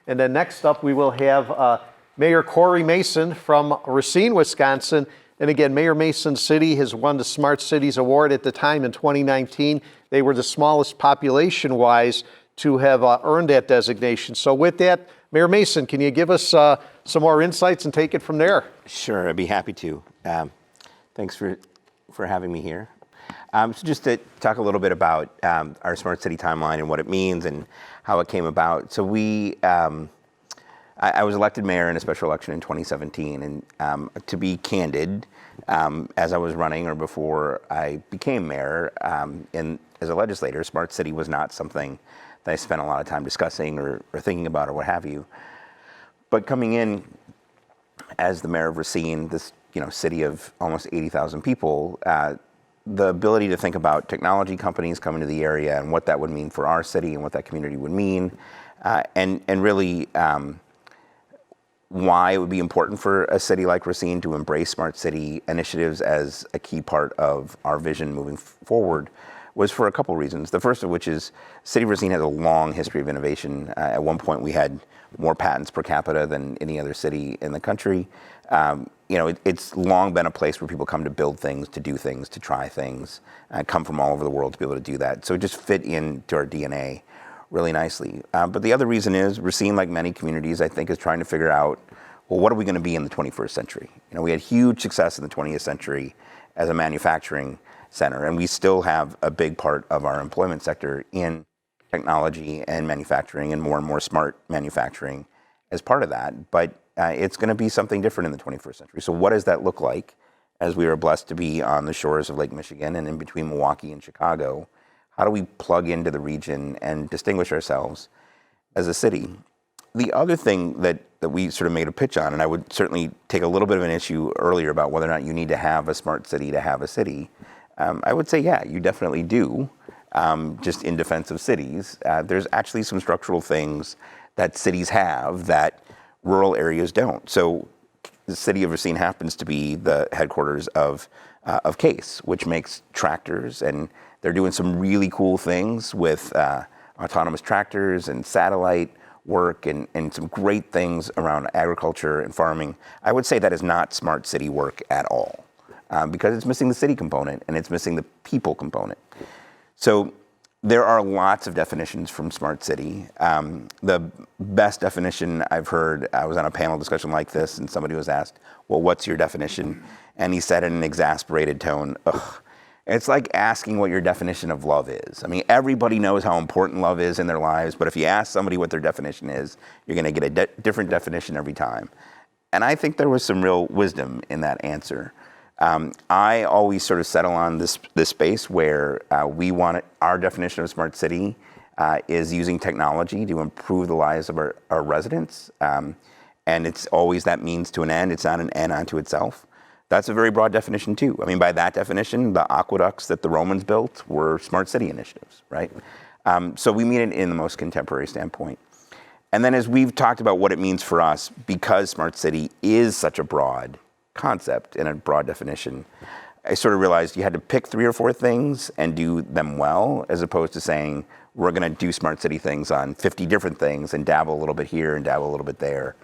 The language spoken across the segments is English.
And then next up, we will have Mayor Cory Mason from Racine, Wisconsin. And again, Mayor Mason's city has won the Smart Cities Award at the time in 2019. They were the smallest population-wise to have earned that designation. So with that, Mayor Mason, can you give us some more insights and take it from there? Sure, I'd be happy to. Thanks for having me here. So just to talk a little bit about our Smart City timeline and what it means and how it came about. So I was elected mayor in a special election in 2017, and to be candid, as I was running or before I became mayor, as a legislator, Smart City was not something that I spent a lot of time discussing or thinking about or what have you. But coming in as the mayor of Racine, this city of almost 80,000 people, the ability to think about technology companies coming to the area and what that would mean for our city and what that community would mean, and really why it would be important for a city like Racine to embrace smart city initiatives as a key part of our vision moving forward was for a couple reasons. The first of which is City of Racine has a long history of innovation. At one point, we had more patents per capita than any other city in the country. It's long been a place where people come to build things, to do things, to try things, come from all over the world to be able to do that. So it just fit into our DNA really nicely. But the other reason is Racine, like many communities, I think, is trying to figure out, well, what are we going to be in the 21st century? We had huge success in the 20th century as a manufacturing center, and we still have a big part of our employment sector in technology and manufacturing and more smart manufacturing as part of that. But it's going to be something different in the 21st century. So what does that look like as we are blessed to be on the shores of Lake Michigan and in between Milwaukee and Chicago? How do we plug into the region and distinguish ourselves as a city? The other thing that we sort of made a pitch on, and I would certainly take a little bit of an issue earlier about whether or not you need to have a smart city to have a city. I would say, yeah, you definitely do, just in defense of cities. There's actually some structural things that cities have that rural areas don't. So the city of Racine happens to be the headquarters of CASE, which makes tractors, and they're doing some really cool things with autonomous tractors and satellite work and some great things around agriculture and farming. I would say that is not smart city work at all, because it's missing the city component and it's missing the people component. So there are lots of definitions from smart city. The best definition I've heard, I was on a panel discussion like this and somebody was asked, well, what's your definition? And he said in an exasperated tone, ugh. It's like asking what your definition of love is. I mean, everybody knows how important love is in their lives, but if you ask somebody what their definition is, you're going to get a different definition every time. And I think there was some real wisdom in that answer. I always sort of settle on this space where our definition of smart city is using technology to improve the lives of our residents. And it's always that means to an end. It's not an end unto itself. That's a very broad definition too. I mean, by that definition, the aqueducts that the Romans built were smart city initiatives, right? So we mean it in the most contemporary standpoint. And then as we've talked about what it means for us, because smart city is such a broad concept and a broad definition, I sort of realized you had to pick 3 or 4 things and do them well, as opposed to saying, we're going to do smart city things on 50 different things and dabble a little bit here and dabble a little bit there.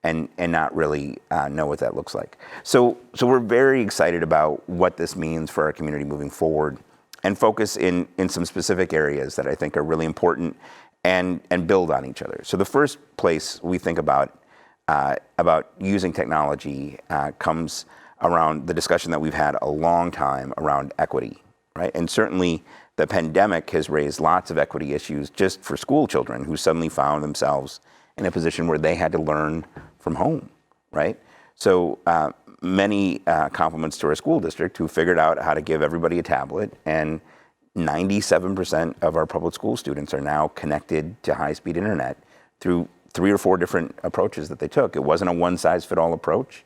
And not really know what that looks like. So we're very excited about what this means for our community moving forward and focus in some specific areas that I think are really important and build on each other. So the first place we think about using technology comes around the discussion that we've had a long time around equity, right? And certainly the pandemic has raised lots of equity issues just for school children who suddenly found themselves in a position where they had to learn from home, right? So many compliments to our school district who figured out how to give everybody a tablet, and 97% of our public school students are now connected to high-speed internet through 3 or 4 different approaches that they took. It wasn't a one-size-fit-all approach,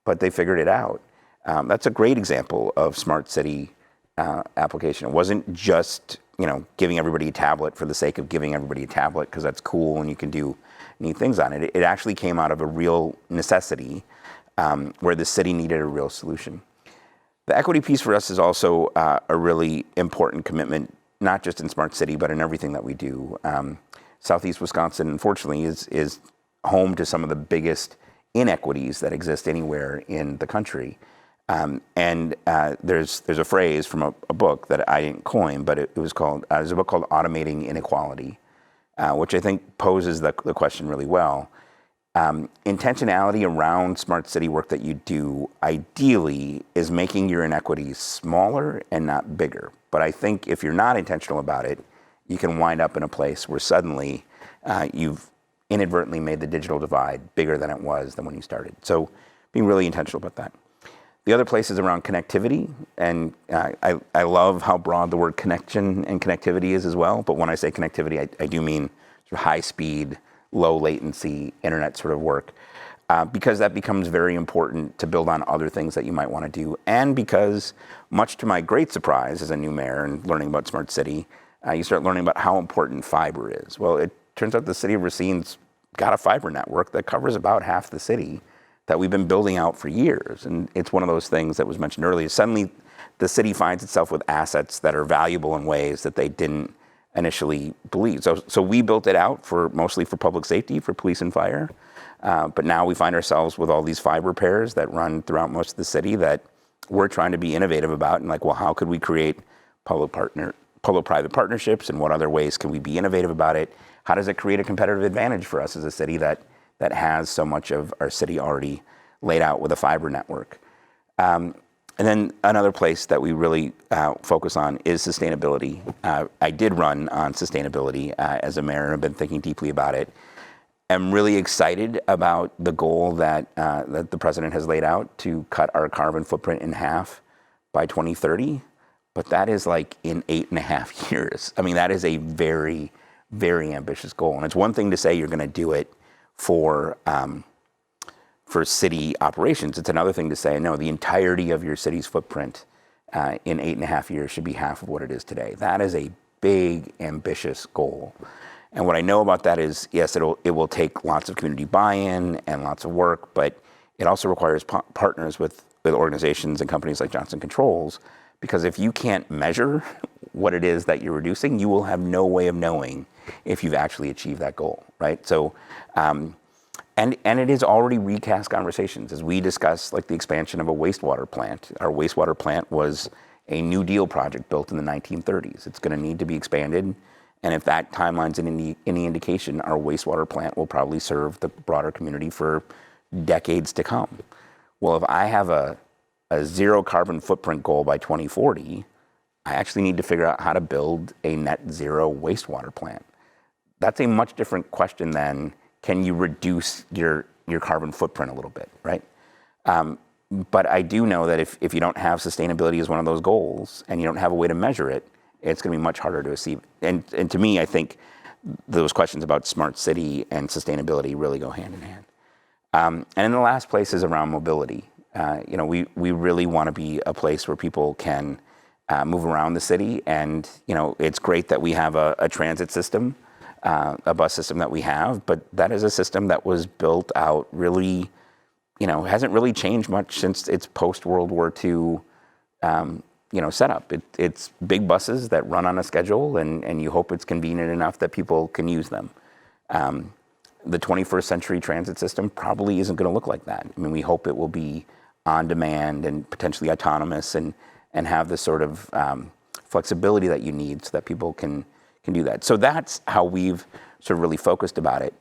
but they figured it out. That's a great example of smart city application. It wasn't just giving everybody a tablet for the sake of giving everybody a tablet because that's cool and you can do neat things on it. It actually came out of a real necessity where the city needed a real solution. The equity piece for us is also a really important commitment, not just in Smart City, but in everything that we do. Southeast Wisconsin, unfortunately, is home to some of the biggest inequities that exist anywhere in the country. There's a phrase from a book that I didn't coin, but it was called, there's a book called Automating Inequality, which I think poses the question really well. Intentionality around smart city work that you do ideally is making your inequities smaller and not bigger. But I think if you're not intentional about it, you can wind up in a place where suddenly you've inadvertently made the digital divide bigger than it was than when you started. So being really intentional about that. The other place is around connectivity, and I love how broad the word connection and connectivity is as well. But when I say connectivity, I do mean sort of high speed, low latency internet sort of work, because that becomes very important to build on other things that you might want to do. And because, much to my great surprise as a new mayor and learning about Smart City, you start learning about how important fiber is. Well, it turns out the city of Racine's got a fiber network that covers about half the city that we've been building out for years. And it's one of those things that was mentioned earlier. Suddenly, the city finds itself with assets that are valuable in ways that they didn't initially believe. So we built it out mostly for public safety, for police and fire. But now we find ourselves with all these fiber pairs that run throughout most of the city that we're trying to be innovative about. And like, well, how could we create public-private partnerships, and what other ways can we be innovative about it? How does it create a competitive advantage for us as a city that has so much of our city already laid out with a fiber network? And then another place that we really focus on is sustainability. I did run on sustainability as a mayor, and I've been thinking deeply about it. I'm really excited about the goal that the president has laid out to cut our carbon footprint in half by 2030. But that is like in 8.5 years. I mean, that is a very, very ambitious goal. And it's one thing to say you're going to do it for city operations. It's another thing to say, no, the entirety of your city's footprint in 8.5 years should be half of what it is today. That is a big, ambitious goal. And what I know about that is, yes, it will take lots of community buy-in and lots of work, but it also requires partners with organizations and companies like Johnson Controls, because if you can't measure what it is that you're reducing, you will have no way of knowing if you've actually achieved that goal, right? So, and it is already recast conversations as we discuss like the expansion of a wastewater plant. Our wastewater plant was a New Deal project built in the 1930s. It's going to need to be expanded. And if that timeline's any indication, our wastewater plant will probably serve the broader community for decades to come. Well, if I have a zero carbon footprint goal by 2040, I actually need to figure out how to build a net zero wastewater plant. That's a much different question than, can you reduce your carbon footprint a little bit, right? But I do know that if you don't have sustainability as one of those goals and you don't have a way to measure it, it's going to be much harder to achieve. And to me, I think those questions about smart city and sustainability really go hand in hand. And then the last place is around mobility. We really want to be a place where people can move around the city. And, it's great that we have a transit system, a bus system that we have, but that is a system that was built out really, hasn't really changed much since its post-World War II, setup. It's big buses that run on a schedule, and you hope it's convenient enough that people can use them. The 21st century transit system probably isn't going to look like that. I mean, we hope it will be on demand and potentially autonomous and have the sort of flexibility that you need so that people can do that. So that's how we've sort of really focused about it.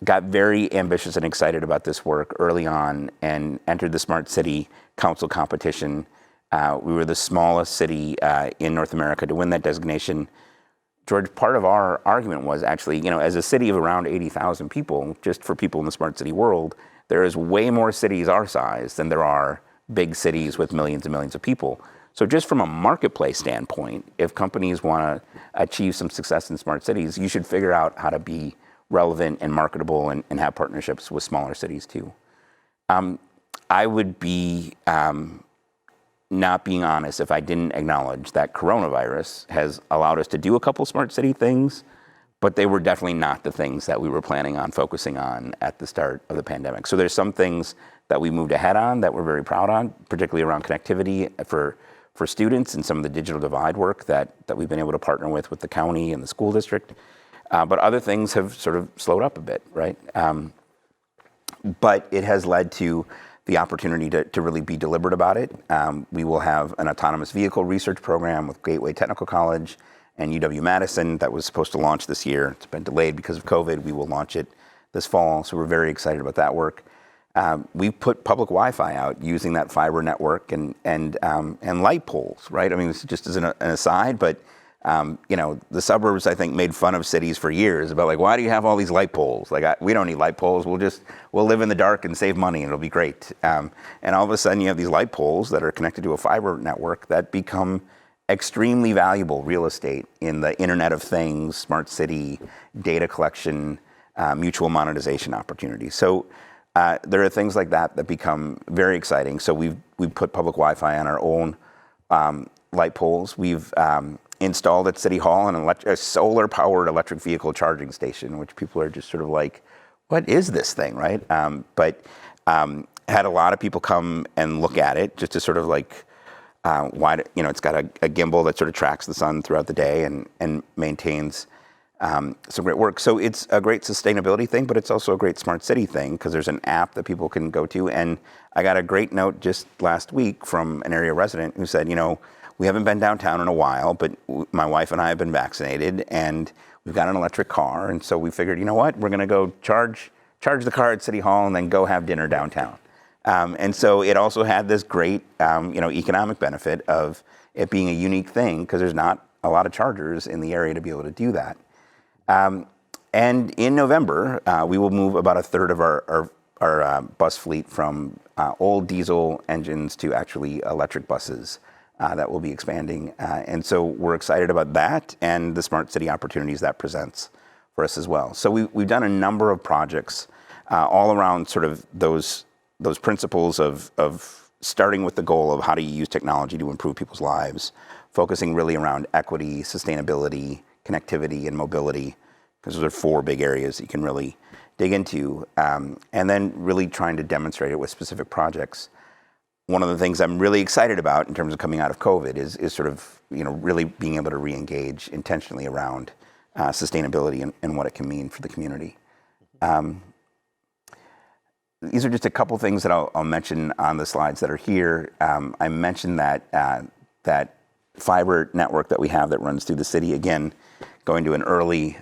Got very ambitious and excited about this work early on and entered the Smart City Council competition. We were the smallest city in North America to win that designation. George, part of our argument was actually, as a city of around 80,000 people, just for people in the smart city world, there is way more cities our size than there are big cities with millions and millions of people. So just from a marketplace standpoint, if companies want to achieve some success in smart cities, you should figure out how to be relevant and marketable and have partnerships with smaller cities too. I would be not being honest if I didn't acknowledge that coronavirus has allowed us to do a couple smart city things, but they were definitely not the things that we were planning on focusing on at the start of the pandemic. So there's some things that we moved ahead on that we're very proud on, particularly around connectivity for students and some of the digital divide work that we've been able to partner with the county and the school district. But other things have sort of slowed up a bit, right? But it has led to the opportunity to really be deliberate about it. We will have an autonomous vehicle research program with Gateway Technical College and UW-Madison that was supposed to launch this year. It's been delayed because of COVID. We will launch it this fall, so we're very excited about that work. We've put public Wi-Fi out using that fiber network and light poles, right? I mean, this is just as an aside, but the suburbs, I think, made fun of cities for years about like, why do you have all these light poles? Like, we don't need light poles. We'll live in the dark and save money and it'll be great. And all of a sudden you have these light poles that are connected to a fiber network that become extremely valuable real estate in the Internet of Things, smart city, data collection, mutual monetization opportunities. So there are things like that become very exciting. So we've put public Wi-Fi on our own light poles. We've installed at City Hall a solar-powered electric vehicle charging station, which people are just sort of like, what is this thing, right? But had a lot of people come and look at it just to sort of like, it's got a gimbal that sort of tracks the sun throughout the day and maintains some great work. So it's a great sustainability thing, but it's also a great smart city thing because there's an app that people can go to. And I got a great note just last week from an area resident who said, we haven't been downtown in a while, but my wife and I have been vaccinated and we've got an electric car. And so we figured, you know what, we're going to go charge the car at City Hall and then go have dinner downtown. And so it also had this great, economic benefit of it being a unique thing because there's not a lot of chargers in the area to be able to do that. And in November, we will move about a third of our bus fleet from old diesel engines to actually electric buses that will be expanding. And so we're excited about that and the smart city opportunities that presents for us as well. So we've done a number of projects all around sort of those principles of starting with the goal of how do you use technology to improve people's lives, focusing really around equity, sustainability, connectivity, and mobility, because those are four big areas that you can really dig into, and then really trying to demonstrate it with specific projects. One of the things I'm really excited about in terms of coming out of COVID is sort of, really being able to re-engage intentionally around sustainability and what it can mean for the community. These are just a couple things that I'll mention on the slides that are here. I mentioned that fiber network that we have that runs through the city. Again, going to an early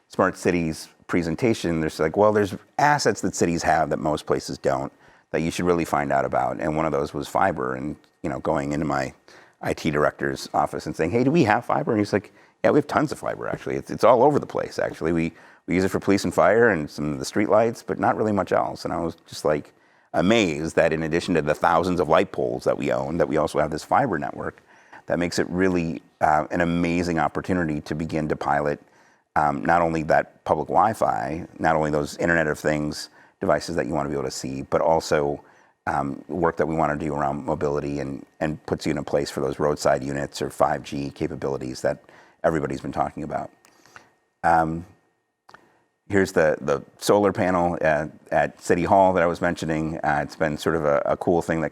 smart cities presentation, there's like, well, there's assets that cities have that most places don't that you should really find out about. And one of those was fiber. And, going into my IT director's office and saying, hey, do we have fiber? And he's like, yeah, we have tons of fiber, actually. It's all over the place, actually. We use it for police and fire and some of the street lights, but not really much else. And I was just like amazed that in addition to the thousands of light poles that we own, that we also have this fiber network that makes it really an amazing opportunity to begin to pilot not only that public Wi-Fi, not only those Internet of Things devices that you want to be able to see, but also work that we want to do around mobility and puts you in a place for those roadside units or 5G capabilities that everybody's been talking about. Here's the solar panel at City Hall that I was mentioning. It's been sort of a cool thing that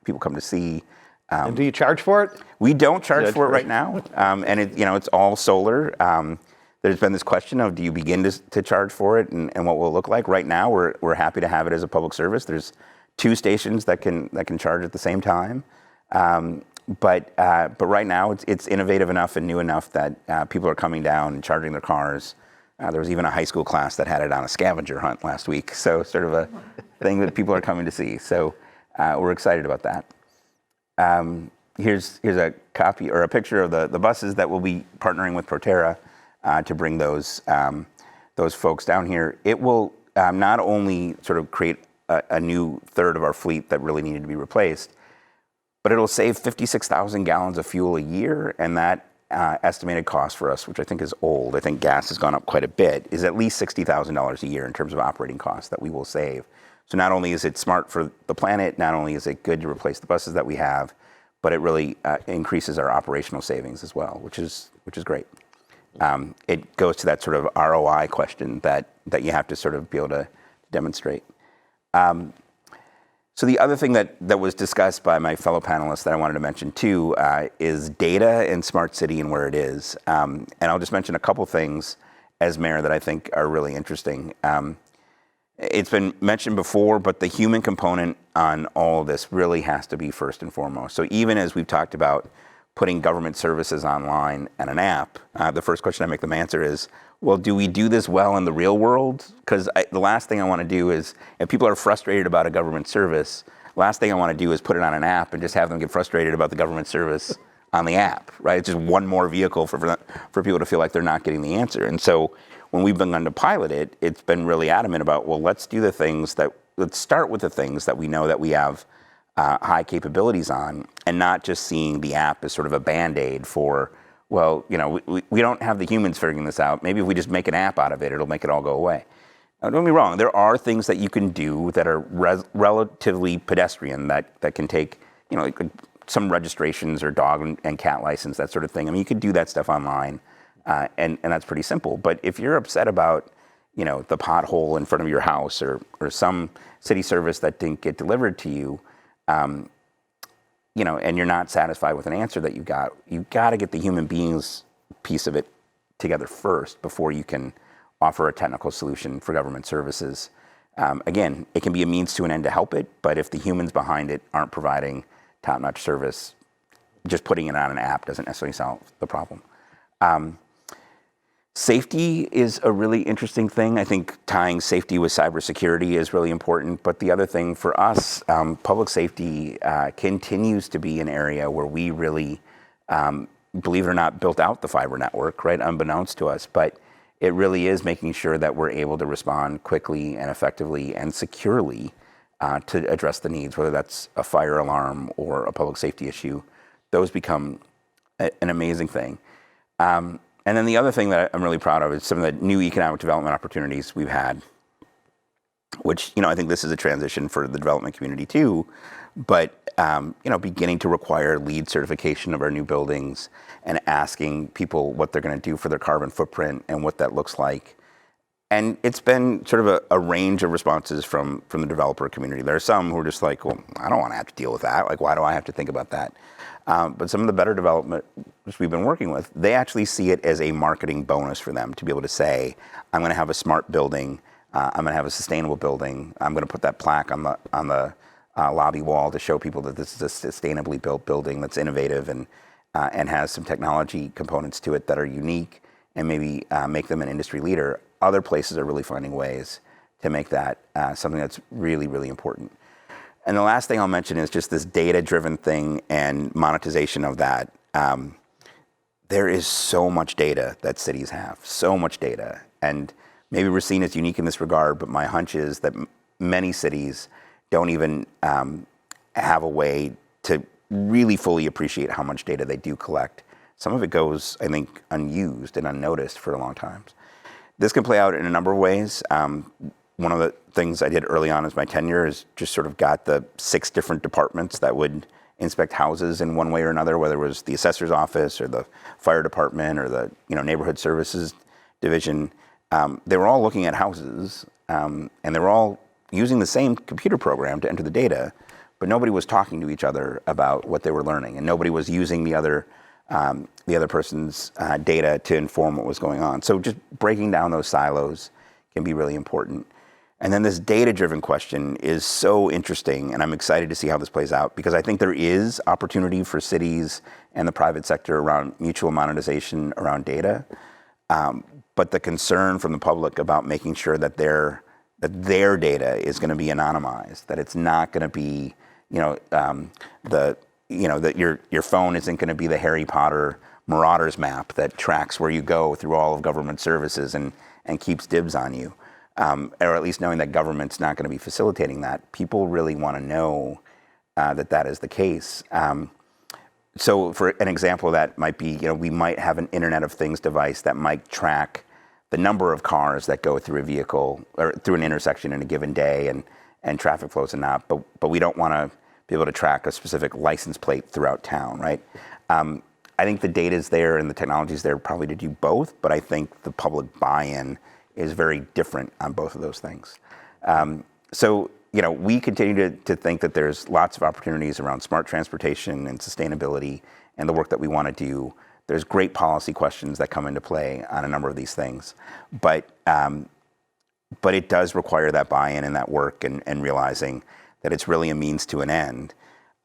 people come to see. And do you charge for it? We don't charge for it right now, and it's all solar. There's been this question of do you begin to charge for it and what will it look like? Right now, we're happy to have it as a public service. There's 2 stations that can charge at the same time, but right now it's innovative enough and new enough that people are coming down and charging their cars. There was even a high school class that had it on a scavenger hunt last week, so sort of a thing that people are coming to see. So we're excited about that. Here's a copy or a picture of the buses that will be partnering with Proterra to bring those folks down here. It will not only sort of create a new third of our fleet that really needed to be replaced, but it'll save 56,000 gallons of fuel a year, and that estimated cost for us, which I think is old, I think gas has gone up quite a bit, is at least $60,000 a year in terms of operating costs that we will save. So not only is it smart for the planet, not only is it good to replace the buses that we have, but it really increases our operational savings as well, which is great. It goes to that sort of ROI question that you have to sort of be able to demonstrate. So the other thing that was discussed by my fellow panelists that I wanted to mention too is data and smart city and where it is. And I'll just mention a couple things as mayor that I think are really interesting. It's been mentioned before, but the human component on all of this really has to be first and foremost. So even as we've talked about putting government services online and an app, the first question I make them answer is, well, do we do this well in the real world? Because the last thing I want to do is, if people are frustrated about a government service, last thing I want to do is put it on an app and just have them get frustrated about the government service on the app, right? It's just one more vehicle for people to feel like they're not getting the answer. And so when we've begun to pilot it, it's been really adamant about, well, let's start with the things that we know that we have high capabilities on, and not just seeing the app as sort of a Band-Aid for, well, we don't have the humans figuring this out. Maybe if we just make an app out of it, it'll make it all go away. Now, don't get me wrong, there are things that you can do that are relatively pedestrian that can take, like some registrations or dog and cat license, that sort of thing. I mean, you could do that stuff online, and that's pretty simple. But if you're upset about, the pothole in front of your house or some city service that didn't get delivered to you, and you're not satisfied with an answer that you got to get the human beings piece of it together first before you can offer a technical solution for government services. Again, it can be a means to an end to help it, but if the humans behind it aren't providing top-notch service, just putting it on an app doesn't necessarily solve the problem. Safety is a really interesting thing. I think tying safety with cybersecurity is really important. But the other thing for us, public safety continues to be an area where we really, believe it or not, built out the fiber network, right, unbeknownst to us. But it really is making sure that we're able to respond quickly and effectively and securely to address the needs, whether that's a fire alarm or a public safety issue. Those become an amazing thing. And then the other thing that I'm really proud of is some of the new economic development opportunities we've had, which, I think this is a transition for the development community too, but, beginning to require LEED certification of our new buildings and asking people what they're going to do for their carbon footprint and what that looks like. And it's been sort of a range of responses from the developer community. There are some who are just like, well, I don't want to have to deal with that. Like, why do I have to think about that? But some of the better development we've been working with, they actually see it as a marketing bonus for them to be able to say, I'm going to have a smart building. I'm going to have a sustainable building. I'm going to put that plaque on the lobby wall to show people that this is a sustainably built building that's innovative and has some technology components to it that are unique, and maybe make them an industry leader. Other places are really finding ways to make that something that's really, really important. And the last thing I'll mention is just this data-driven thing and monetization of that. There is so much data that cities have, so much data. And maybe Racine is unique in this regard, but my hunch is that many cities don't even have a way to really fully appreciate how much data they do collect. Some of it goes, I think, unused and unnoticed for a long time. This can play out in a number of ways. One of the things I did early on as my tenure is just sort of got the 6 different departments that would inspect houses in one way or another, whether it was the assessor's office or the fire department or the neighborhood services division. They were all looking at houses, and they were all using the same computer program to enter the data, but nobody was talking to each other about what they were learning, and nobody was using the other person's data to inform what was going on. So just breaking down those silos can be really important. And then this data-driven question is so interesting, and I'm excited to see how this plays out, because I think there is opportunity for cities and the private sector around mutual monetization around data. But the concern from the public about making sure that their data is going to be anonymized, that it's not going to be, that your phone isn't going to be the Harry Potter Marauders map that tracks where you go through all of government services and keeps dibs on you. Or at least knowing that government's not going to be facilitating that. People really want to know that is the case. So for an example of that might be, we might have an Internet of Things device that might track the number of cars that go through a vehicle or through an intersection in a given day and traffic flows and not, but we don't want to be able to track a specific license plate throughout town, right? I think the data's there and the technology's there probably to do both, but I think the public buy-in is very different on both of those things. So, we continue to think that there's lots of opportunities around smart transportation and sustainability and the work that we want to do. There's great policy questions that come into play on a number of these things. But it does require that buy-in and that work and realizing that it's really a means to an end.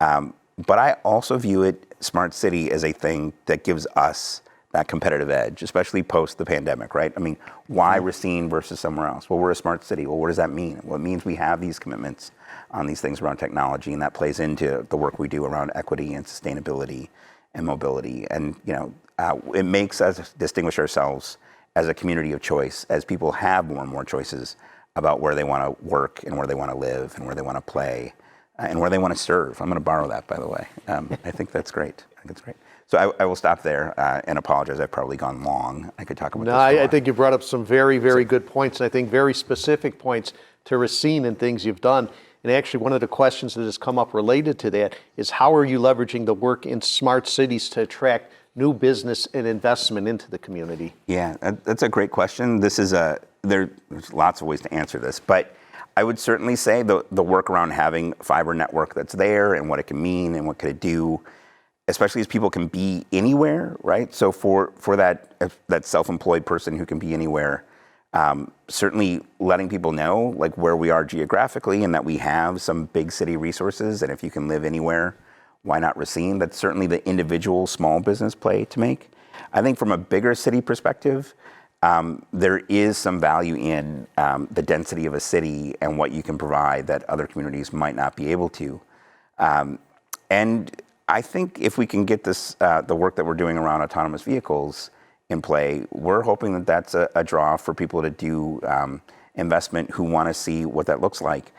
But I also view smart city as a thing that gives us that competitive edge, especially post the pandemic, right? I mean, why Racine versus somewhere else? Well, we're a smart city. Well, what does that mean? Well, it means we have these commitments on these things around technology, and that plays into the work we do around equity and sustainability and mobility. And, it makes us distinguish ourselves as a community of choice, as people have more and more choices about where they want to work and where they want to live and where they want to play and where they want to serve. I'm going to borrow that, by the way. I think that's great. I think it's great. So I will stop there and apologize. I've probably gone long. I could talk about this for a while. I think you brought up some very, very good points, and I think very specific points to Racine and things you've done. And actually, one of the questions that has come up related to that is how are you leveraging the work in smart cities to attract new business and investment into the community? Yeah, that's a great question. There's lots of ways to answer this, but I would certainly say the work around having a fiber network that's there and what it can mean and what could it do, especially as people can be anywhere, right? So for that self-employed person who can be anywhere, certainly letting people know like where we are geographically and that we have some big city resources, and if you can live anywhere, why not Racine? That's certainly the individual small business play to make. I think from a bigger city perspective, there is some value in the density of a city and what you can provide that other communities might not be able to. And I think if we can get this, the work that we're doing around autonomous vehicles in play, we're hoping that that's a draw for people to do investment who want to see what that looks like.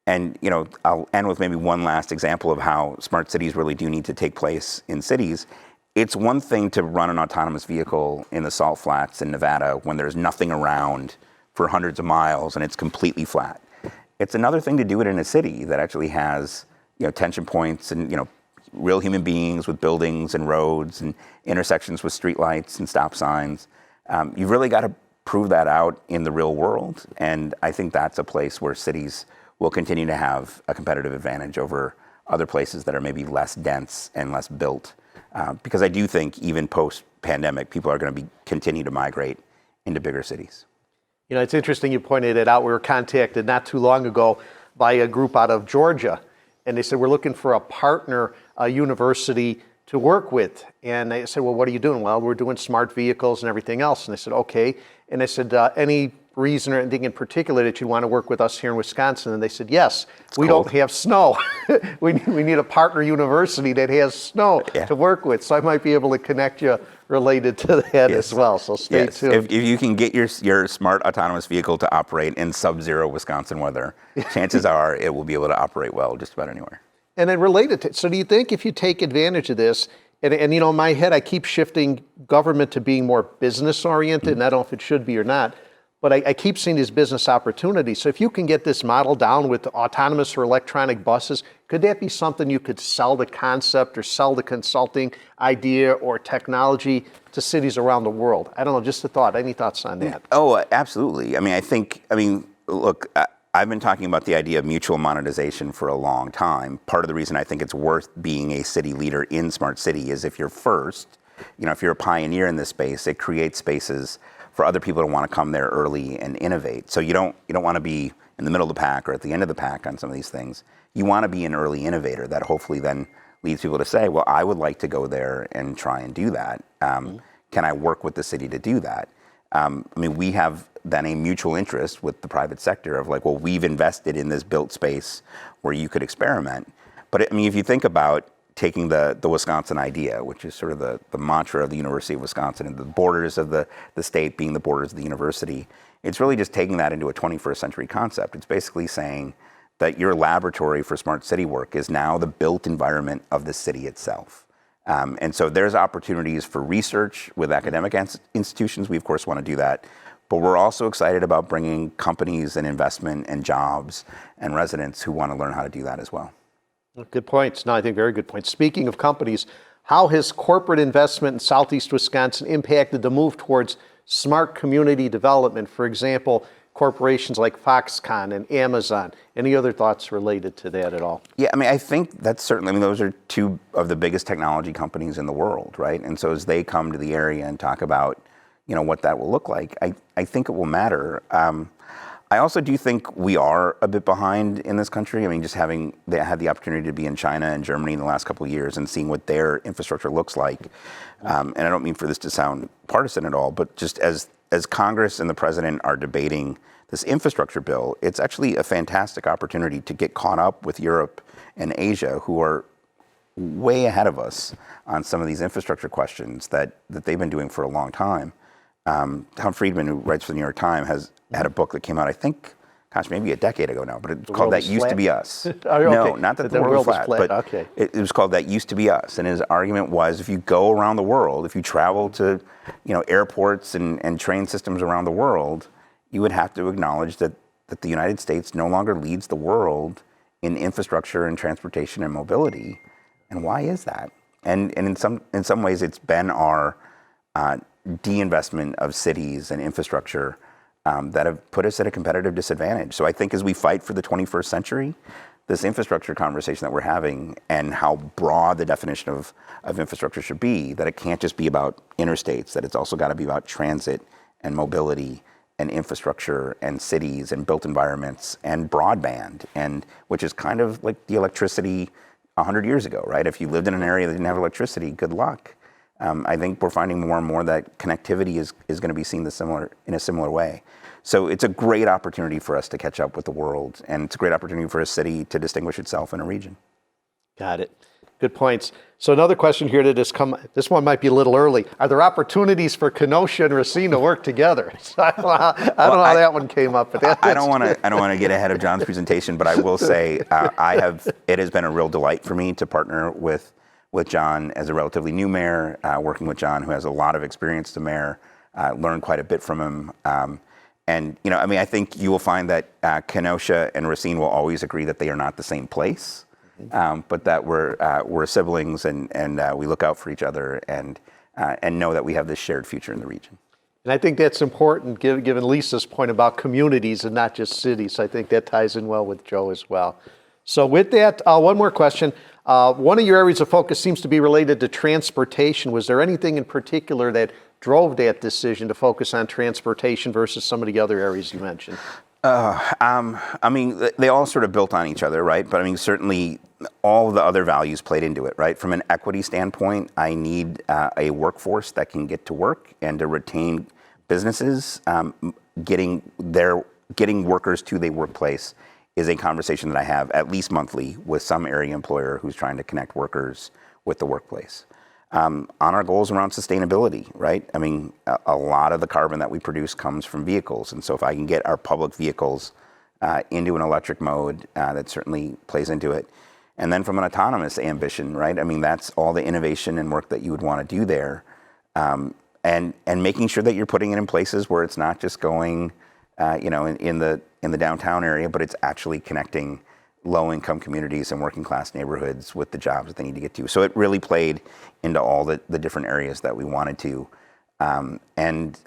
And I'll end with maybe one last example of how smart cities really do need to take place in cities. It's one thing to run an autonomous vehicle in the salt flats in Nevada when there's nothing around for hundreds of miles and it's completely flat. It's another thing to do it in a city that actually has tension points and real human beings with buildings and roads and intersections with streetlights and stop signs. You've really got to prove that out in the real world, and I think that's a place where cities will continue to have a competitive advantage over other places that are maybe less dense and less built. Because I do think even post-pandemic, people are going to continue to migrate into bigger cities. It's interesting you pointed it out. We were contacted not too long ago by a group out of Georgia, and they said, we're looking for a partner university to work with. And they said, well, what are you doing? Well, we're doing smart vehicles and everything else. And they said, okay. And I said, any reason or anything in particular that you want to work with us here in Wisconsin? And they said, yes, we don't have snow. we need a partner university that has snow to work with. So I might be able to connect you related to that as well. So stay tuned. If you can get your smart autonomous vehicle to operate in sub-zero Wisconsin weather, chances are it will be able to operate well just about anywhere. And then related to, so do you think if you take advantage of this, and in my head I keep shifting government to being more business oriented, and I don't know if it should be or not, but I keep seeing these business opportunities. So if you can get this model down with autonomous or electronic buses, could that be something you could sell the concept or sell the consulting idea or technology to cities around the world? I don't know, just a thought. Any thoughts on that? Oh, absolutely. Look, I've been talking about the idea of mutual monetization for a long time. Part of the reason I think it's worth being a city leader in smart city is if you're first, if you're a pioneer in this space, it creates spaces for other people to want to come there early and innovate. So you don't want to be in the middle of the pack or at the end of the pack on some of these things. You want to be an early innovator that hopefully then leads people to say, well, I would like to go there and try and do that. Can I work with the city to do that? We have then a mutual interest with the private sector of like, well, we've invested in this built space where you could experiment. But if you think about taking the Wisconsin idea, which is sort of the mantra of the University of Wisconsin and the borders of the state being the borders of the university, it's really just taking that into a 21st century concept. It's basically saying that your laboratory for smart city work is now the built environment of the city itself. And so there's opportunities for research with academic institutions. We, of course, want to do that. But we're also excited about bringing companies and investment and jobs and residents who want to learn how to do that as well. Good points. No, I think very good points. Speaking of companies, how has corporate investment in Southeast Wisconsin impacted the move towards smart community development? For example, corporations like Foxconn and Amazon. Any other thoughts related to that at all? Yeah, I mean, I think that's certainly, I mean, those are two of the biggest technology companies in the world, right? And so as they come to the area and talk about, what that will look like, I think it will matter. I also do think we are a bit behind in this country. I mean, just having had the opportunity to be in China and Germany in the last couple of years and seeing what their infrastructure looks like. And I don't mean for this to sound partisan at all, but just as Congress and the president are debating this infrastructure bill, it's actually a fantastic opportunity to get caught up with Europe and Asia, who are way ahead of us on some of these infrastructure questions that they've been doing for a long time. Tom Friedman, who writes for the New York Times, has had a book that came out, I think, maybe a decade ago now, but it's called That Used to Be Us. No, not that the world was flat, but okay. It was called That Used to Be Us. And his argument was, if you go around the world, if you travel to, airports and train systems around the world, you would have to acknowledge that the United States no longer leads the world in infrastructure and transportation and mobility. And why is that? And in some ways, it's been our de-investment of cities and infrastructure that have put us at a competitive disadvantage. So I think as we fight for the 21st century, this infrastructure conversation that we're having and how broad the definition of infrastructure should be, that it can't just be about interstates, that it's also got to be about transit and mobility and infrastructure and cities and built environments and broadband, and which is kind of like the electricity 100 years ago, right? If you lived in an area that didn't have electricity, good luck. I think we're finding more and more that connectivity is going to be seen in a similar way. So it's a great opportunity for us to catch up with the world, and it's a great opportunity for a city to distinguish itself in a region. Got it. Good points. So another question here that has come, this one might be a little early. Are there opportunities for Kenosha and Racine to work together? So I don't know how that one came up. But I don't want to get ahead of John's presentation, but I will say it has been a real delight for me to partner with John as a relatively new mayor, working with John, who has a lot of experience as a mayor, learned quite a bit from him. And, I think you will find that Kenosha and Racine will always agree that they are not the same place, but that we're siblings and we look out for each other and know that we have this shared future in the region. And I think that's important, given Lisa's point about communities and not just cities. I think that ties in well with Joe as well. So with that, one more question. One of your areas of focus seems to be related to transportation. Was there anything in particular that drove that decision to focus on transportation versus some of the other areas you mentioned? They all sort of built on each other, right? But certainly all the other values played into it, right? From an equity standpoint, I need a workforce that can get to work, and to retain businesses, getting workers to their workplace is a conversation that I have at least monthly with some area employer who's trying to connect workers with the workplace. On our goals around sustainability, right? A lot of the carbon that we produce comes from vehicles. And so if I can get our public vehicles into an electric mode, that certainly plays into it. And then from an autonomous ambition, right? That's all the innovation and work that you would want to do there. And making sure that you're putting it in places where it's not just going, in the downtown area, but it's actually connecting low-income communities and working-class neighborhoods with the jobs that they need to get to. So it really played into all the different areas that we wanted to. And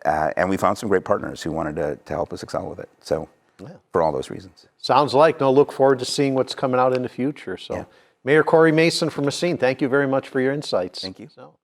we found some great partners who wanted to help us excel with it. So for all those reasons. Sounds like. Look forward to seeing what's coming out in the future. So Mayor Cory Mason from Racine, thank you very much for your insights. Thank you. So.